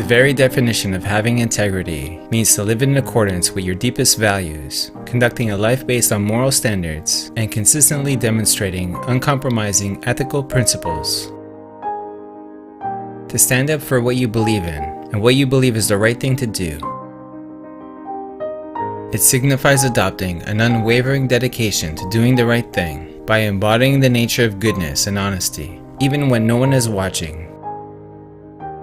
very definition of having integrity means to live in accordance with your deepest values, conducting a life based on moral standards, and consistently demonstrating uncompromising ethical principles. To stand up for what you believe in and what you believe is the right thing to do. It signifies adopting an unwavering dedication to doing the right thing by embodying the nature of goodness and honesty, even when no one is watching.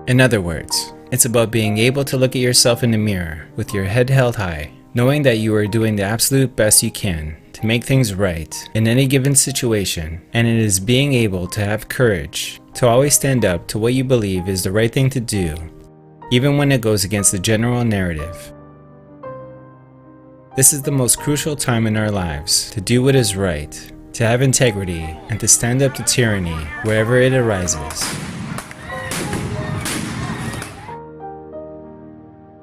In other words, it's about being able to look at yourself in the mirror with your head held high, knowing that you are doing the absolute best you can to make things right in any given situation, and it is being able to have courage to always stand up to what you believe is the right thing to do, even when it goes against the general narrative. This is the most crucial time in our lives to do what is right, to have integrity, and to stand up to tyranny wherever it arises.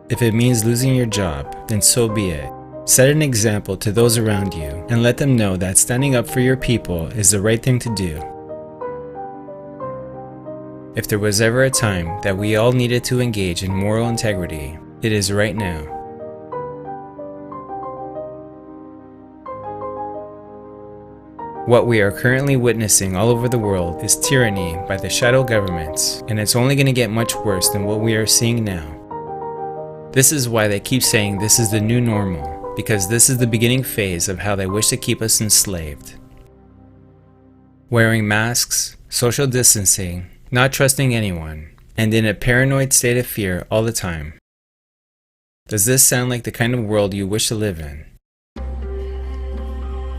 If it means losing your job, then so be it. Set an example to those around you and let them know that standing up for your people is the right thing to do. If there was ever a time that we all needed to engage in moral integrity, it is right now. What we are currently witnessing all over the world is tyranny by the shadow governments, and it's only going to get much worse than what we are seeing now. This is why they keep saying this is the new normal, because this is the beginning phase of how they wish to keep us enslaved. Wearing masks, social distancing, not trusting anyone, and in a paranoid state of fear all the time. Does this sound like the kind of world you wish to live in?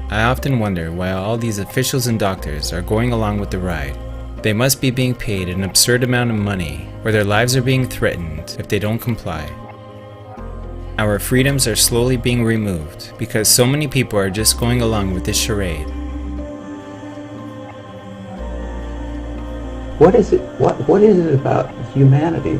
I often wonder why all these officials and doctors are going along with the ride. They must be being paid an absurd amount of money, or their lives are being threatened if they don't comply. Our freedoms are slowly being removed because so many people are just going along with this charade. What is it? What is it about humanity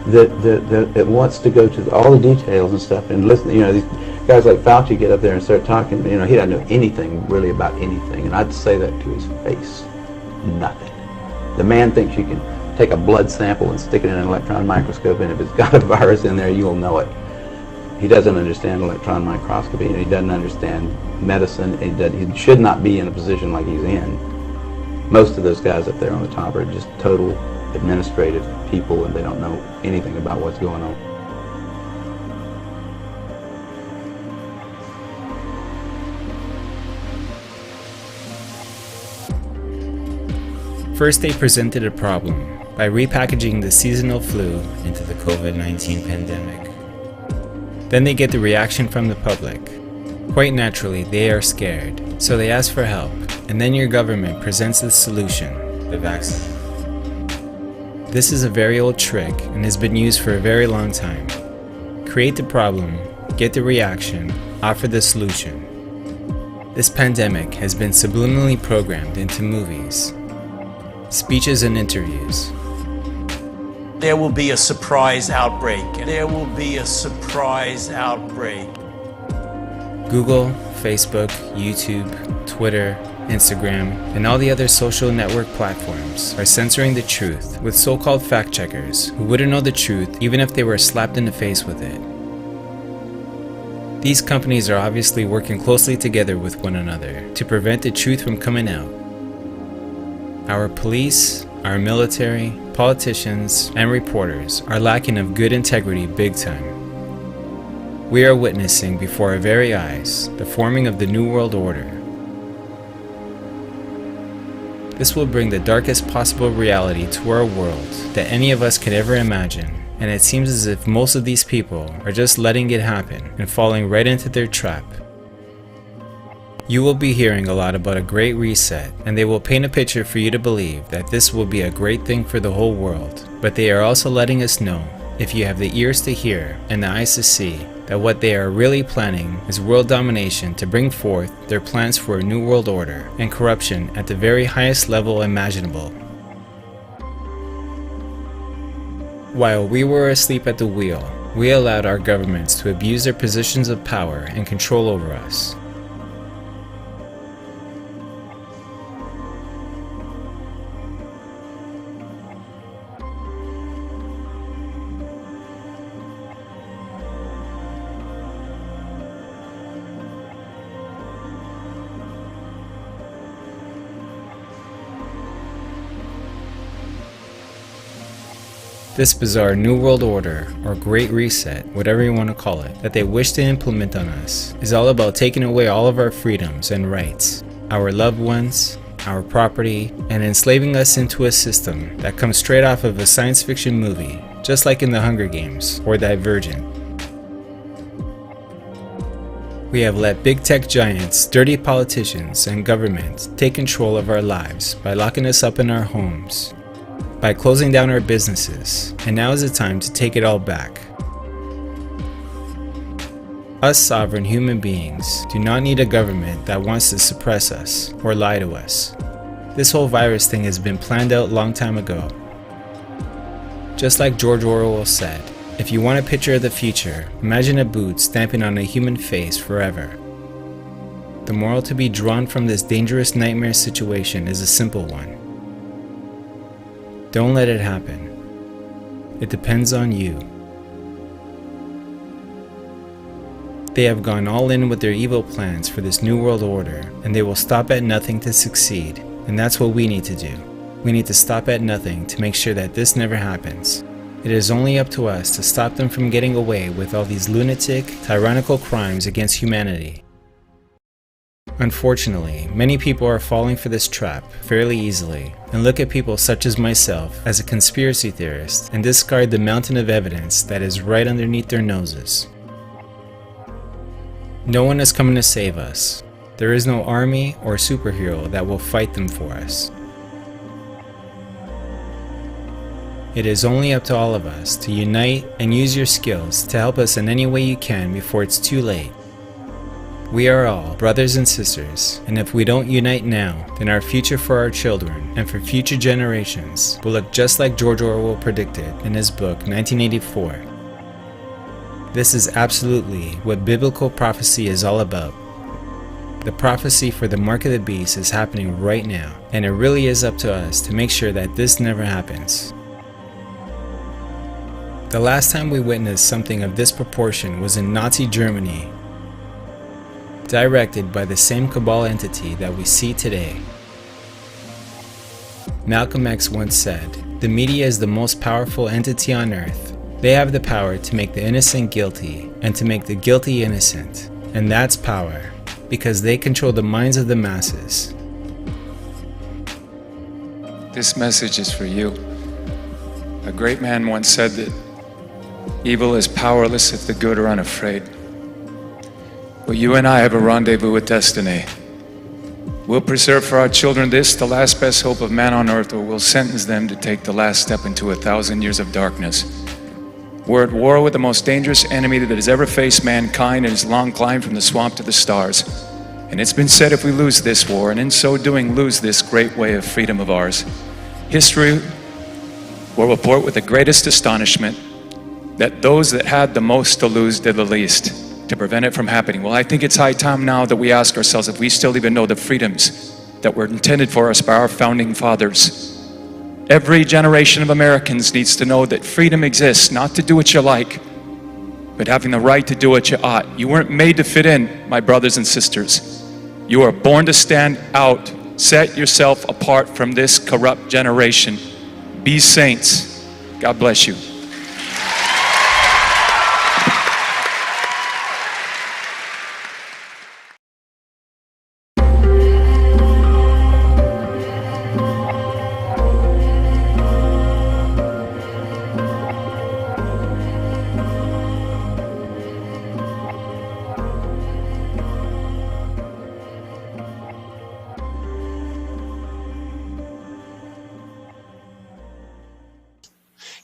that wants to go to all the details and stuff and listen? You know, these guys like Fauci get up there and start talking. You know, he doesn't know anything really about anything, and I'd say that to his face. Nothing. The man thinks you can take a blood sample and stick it in an electron microscope, and if it's got a virus in there, you'll know it. He doesn't understand electron microscopy, and he doesn't understand medicine. He should not be in a position like he's in. Most of those guys up there on the top are just total administrative people, and they don't know anything about what's going on. First, they presented a problem by repackaging the seasonal flu into the COVID-19 pandemic. Then they get the reaction from the public. Quite naturally, they are scared, so they ask for help, and then your government presents the solution, the vaccine. This is a very old trick and has been used for a very long time. Create the problem, get the reaction, offer the solution. This pandemic has been subliminally programmed into movies, speeches and interviews. There will be a surprise outbreak. There will be a surprise outbreak. Google, Facebook, YouTube, Twitter, Instagram, and all the other social network platforms are censoring the truth with so-called fact-checkers who wouldn't know the truth even if they were slapped in the face with it. These companies are obviously working closely together with one another to prevent the truth from coming out. Our police, our military, politicians, and reporters are lacking of good integrity big time. We are witnessing before our very eyes the forming of the New World Order. This will bring the darkest possible reality to our world that any of us could ever imagine, and it seems as if most of these people are just letting it happen and falling right into their trap. You will be hearing a lot about a great reset, and they will paint a picture for you to believe that this will be a great thing for the whole world. But they are also letting us know, if you have the ears to hear and the eyes to see, that what they are really planning is world domination to bring forth their plans for a new world order and corruption at the very highest level imaginable. While we were asleep at the wheel, we allowed our governments to abuse their positions of power and control over us. This bizarre New World Order, or Great Reset, whatever you want to call it, that they wish to implement on us, is all about taking away all of our freedoms and rights, our loved ones, our property, and enslaving us into a system that comes straight off of a science fiction movie, just like in The Hunger Games or Divergent. We have let big tech giants, dirty politicians, and government take control of our lives by locking us up in our homes, by closing down our businesses, and now is the time to take it all back. Us sovereign human beings do not need a government that wants to suppress us or lie to us. This whole virus thing has been planned out a long time ago. Just like George Orwell said, if you want a picture of the future, imagine a boot stamping on a human face forever. The moral to be drawn from this dangerous nightmare situation is a simple one. Don't let it happen. It depends on you. They have gone all in with their evil plans for this new world order, and they will stop at nothing to succeed, and that's what we need to do. We need to stop at nothing to make sure that this never happens. It is only up to us to stop them from getting away with all these lunatic, tyrannical crimes against humanity. Unfortunately, many people are falling for this trap fairly easily and look at people such as myself as a conspiracy theorist and discard the mountain of evidence that is right underneath their noses. No one is coming to save us. There is no army or superhero that will fight them for us. It is only up to all of us to unite and use your skills to help us in any way you can before it's too late. We are all brothers and sisters, and if we don't unite now, then our future for our children and for future generations will look just like George Orwell predicted in his book 1984. This is absolutely what biblical prophecy is all about. The prophecy for the mark of the beast is happening right now, and it really is up to us to make sure that this never happens. The last time we witnessed something of this proportion was in Nazi Germany, directed by the same cabal entity that we see today. Malcolm X once said, "The media is the most powerful entity on earth. They have the power to make the innocent guilty and to make the guilty innocent. And that's power, because they control the minds of the masses." This message is for you. A great man once said that evil is powerless if the good are unafraid. But you and I have a rendezvous with destiny. We'll preserve for our children this, the last best hope of man on earth, or we'll sentence them to take the last step into 1,000 years of darkness. We're at war with the most dangerous enemy that has ever faced mankind in his long climb from the swamp to the stars. And it's been said if we lose this war, and in so doing lose this great way of freedom of ours, history will report with the greatest astonishment that those that had the most to lose did the least to prevent it from happening. Well, I think it's high time now that we ask ourselves if we still even know the freedoms that were intended for us by our founding fathers. Every generation of Americans needs to know that freedom exists, not to do what you like, but having the right to do what you ought. You weren't made to fit in, my brothers and sisters. You are born to stand out. Set yourself apart from this corrupt generation. Be saints. God bless you.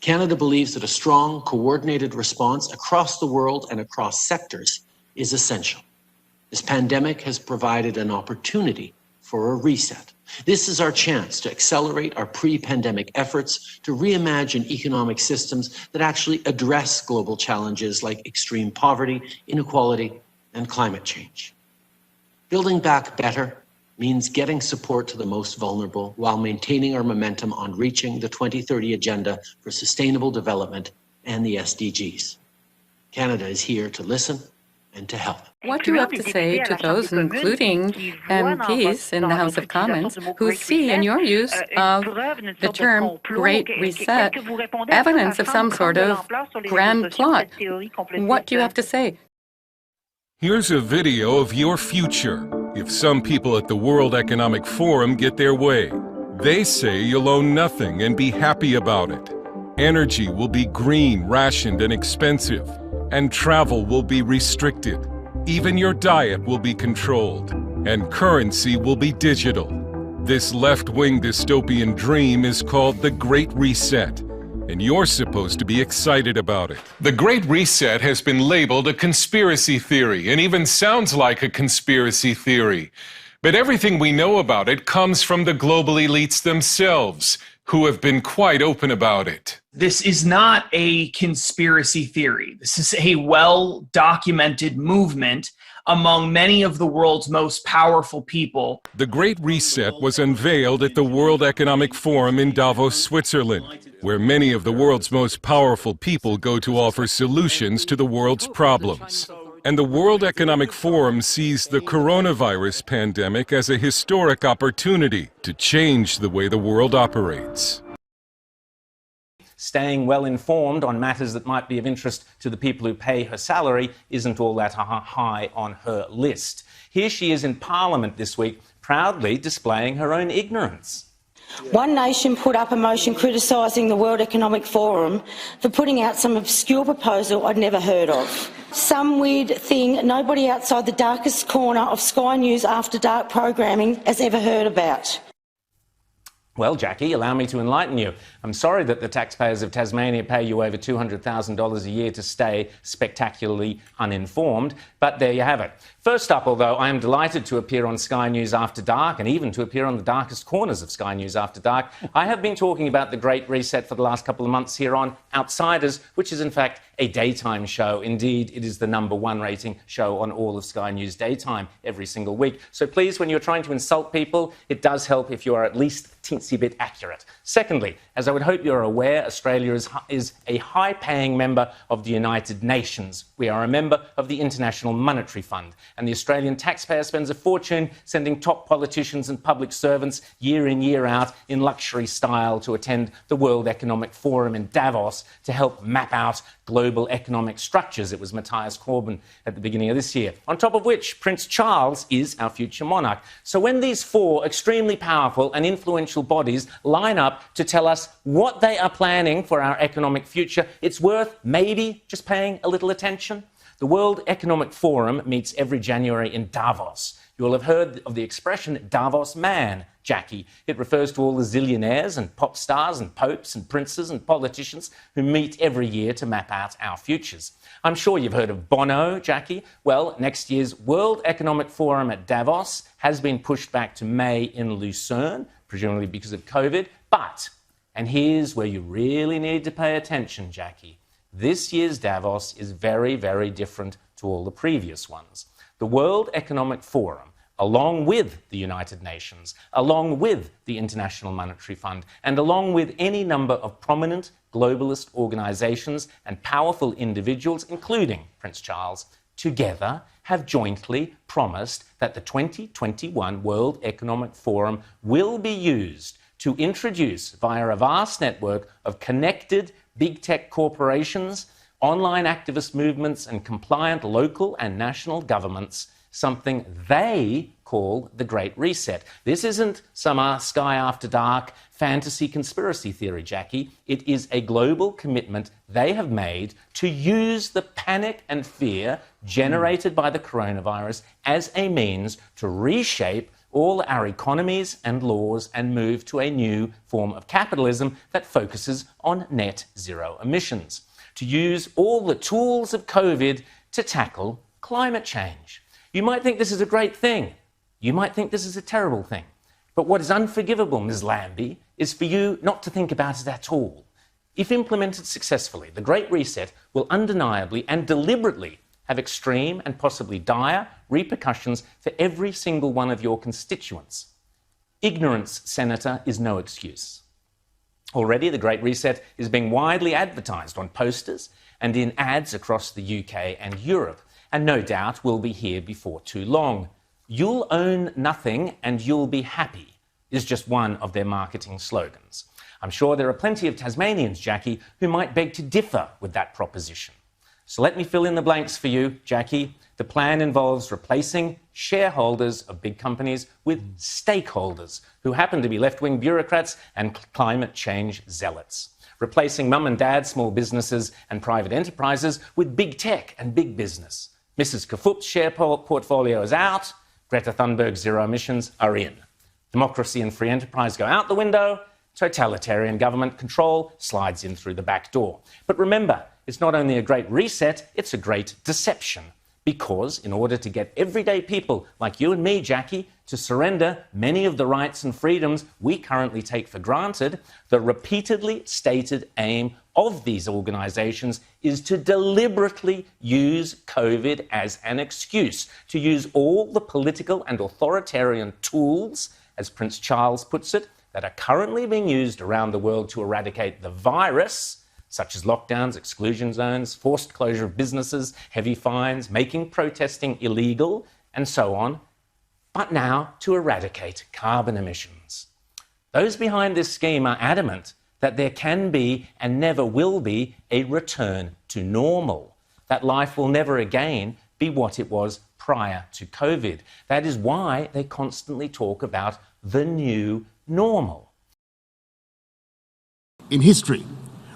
Canada believes that a strong, coordinated response across the world and across sectors is essential. This pandemic has provided an opportunity for a reset. This is our chance to accelerate our pre-pandemic efforts to reimagine economic systems that actually address global challenges like extreme poverty, inequality, and climate change. Building back better means getting support to the most vulnerable while maintaining our momentum on reaching the 2030 Agenda for Sustainable Development and the SDGs. Canada is here to listen, and to help. What do you have to say to those, including MPs in the House of Commons, who see in your use of the term Great Reset evidence of some sort of grand plot? What do you have to say? Here's a video of your future if some people at the World Economic Forum get their way. They say you'll own nothing and be happy about it. Energy will be green, rationed, and expensive, and travel will be restricted. Even your diet will be controlled, and currency will be digital. This left-wing dystopian dream is called the Great Reset, and you're supposed to be excited about it. The Great Reset has been labeled a conspiracy theory, and even sounds like a conspiracy theory. But everything we know about it comes from the global elites themselves, who have been quite open about it. This is not a conspiracy theory. This is a well-documented movement among many of the world's most powerful people. The Great Reset was unveiled at the World Economic Forum in Davos, Switzerland, where many of the world's most powerful people go to offer solutions to the world's problems. And the World Economic Forum sees the coronavirus pandemic as a historic opportunity to change the way the world operates. Staying well informed on matters that might be of interest to the people who pay her salary isn't all that high on her list. Here she is in Parliament this week, proudly displaying her own ignorance. One Nation put up a motion criticising the World Economic Forum for putting out some obscure proposal I'd never heard of. Some weird thing nobody outside the darkest corner of Sky News After Dark programming has ever heard about. Well, Jackie, allow me to enlighten you. I'm sorry that the taxpayers of Tasmania pay you over $200,000 a year to stay spectacularly uninformed, but there you have it. First up, although, I am delighted to appear on Sky News After Dark and even to appear on the darkest corners of Sky News After Dark. I have been talking about the Great Reset for the last couple of months here on Outsiders, which is in fact a daytime show. Indeed, it is the #1 rating show on all of Sky News daytime every single week. So please, when you're trying to insult people, it does help if you are at least a teensy bit accurate. Secondly, as I would hope you're aware, Australia is a high-paying member of the United Nations. We are a member of the International Monetary Fund, and the Australian taxpayer spends a fortune sending top politicians and public servants year in, year out in luxury style to attend the World Economic Forum in Davos to help map out global economic structures. It was Matthias Corbyn at the beginning of this year. On top of which, Prince Charles is our future monarch. So when these four extremely powerful and influential bodies line up to tell us what they are planning for our economic future, it's worth maybe just paying a little attention. The World Economic Forum meets every January in Davos. You will have heard of the expression Davos man, Jackie. It refers to all the zillionaires and pop stars and popes and princes and politicians who meet every year to map out our futures. I'm sure you've heard of Bono, Jackie. Well, next year's World Economic Forum at Davos has been pushed back to May in Lucerne, presumably because of COVID. But, and here's where you really need to pay attention, Jackie, this year's Davos is very, very different to all the previous ones. The World Economic Forum, along with the United Nations, along with the International Monetary Fund, and along with any number of prominent globalist organisations and powerful individuals, including Prince Charles, together have jointly promised that the 2021 World Economic Forum will be used to introduce, via a vast network of connected big tech corporations, online activist movements and compliant local and national governments, something they call the Great Reset. This isn't some Sky After Dark fantasy conspiracy theory, Jackie. It is a global commitment they have made to use the panic and fear generated by the coronavirus as a means to reshape all our economies and laws and move to a new form of capitalism that focuses on net zero emissions. To use all the tools of COVID to tackle climate change. You might think this is a great thing. You might think this is a terrible thing. But what is unforgivable, Ms. Lambie, is for you not to think about it at all. If implemented successfully, the Great Reset will undeniably and deliberately have extreme and possibly dire repercussions for every single one of your constituents. Ignorance, Senator, is no excuse. Already, the Great Reset is being widely advertised on posters and in ads across the UK and Europe. and no doubt will be here before too long. "You'll own nothing and you'll be happy" is just one of their marketing slogans. I'm sure there are plenty of Tasmanians, Jackie, who might beg to differ with that proposition. So let me fill in the blanks for you, Jackie. The plan involves replacing shareholders of big companies with stakeholders, who happen to be left-wing bureaucrats and climate change zealots. Replacing mum and dad small businesses and private enterprises with big tech and big business. Mrs. Kafup's share portfolio is out. Greta Thunberg's zero emissions are in. Democracy and free enterprise go out the window. Totalitarian government control slides in through the back door. But remember, it's not only a great reset, it's a great deception. Because in order to get everyday people like you and me, Jackie, to surrender many of the rights and freedoms we currently take for granted, the repeatedly stated aim of these organisations is to deliberately use COVID as an excuse, to use all the political and authoritarian tools, as Prince Charles puts it, that are currently being used around the world to eradicate the virus, such as lockdowns, exclusion zones, forced closure of businesses, heavy fines, making protesting illegal, and so on, but now to eradicate carbon emissions. Those behind this scheme are adamant that there can be and never will be a return to normal, that life will never again be what it was prior to COVID. That is why they constantly talk about the new normal. In history,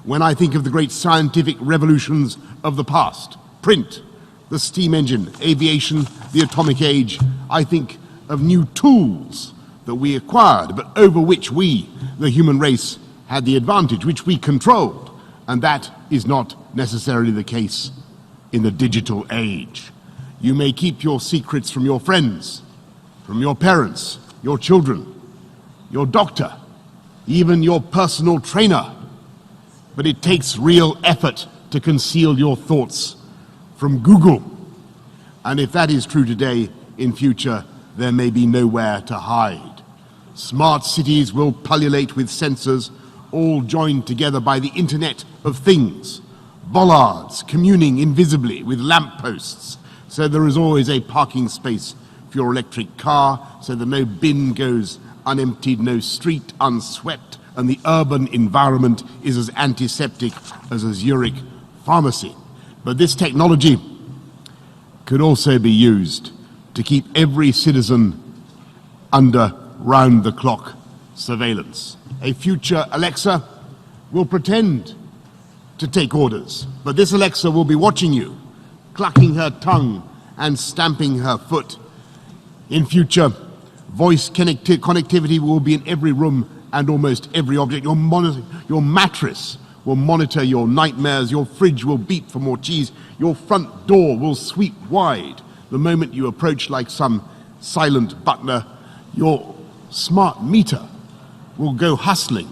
when I think of the great scientific revolutions of the past, print, the steam engine, aviation, the atomic age, I think of new tools that we acquired, but over which we, the human race, had the advantage, which we controlled. And that is not necessarily the case in the digital age. You may keep your secrets from your friends, from your parents, your children, your doctor, even your personal trainer. But it takes real effort to conceal your thoughts from Google. And if that is true today, in future, there may be nowhere to hide. Smart cities will pullulate with sensors, all joined together by the Internet of Things. Bollards communing invisibly with lampposts, so there is always a parking space for your electric car, so that no bin goes unemptied, no street unswept, and the urban environment is as antiseptic as a Zurich pharmacy. But this technology could also be used to keep every citizen under round-the-clock surveillance. A future Alexa will pretend to take orders, but this Alexa will be watching you, clucking her tongue and stamping her foot. In future, voice connectivity will be in every room and almost every object. Your mattress will monitor your nightmares. Your fridge will beep for more cheese. Your front door will sweep wide the moment you approach like some silent butler. Your smart meter will go hustling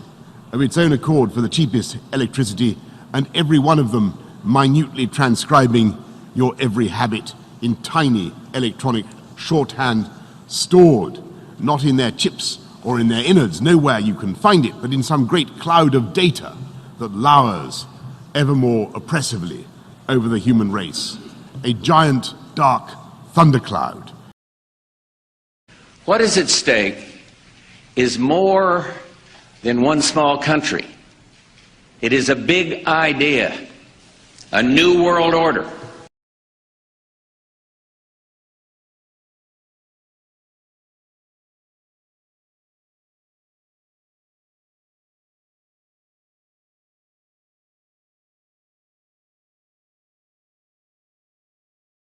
of its own accord for the cheapest electricity, and every one of them minutely transcribing your every habit in tiny electronic shorthand, stored not in their chips or in their innards, nowhere you can find it, but in some great cloud of data that lowers ever more oppressively over the human race. A giant, dark thundercloud. What is at stake is more than one small country. It is a big idea, a new world order.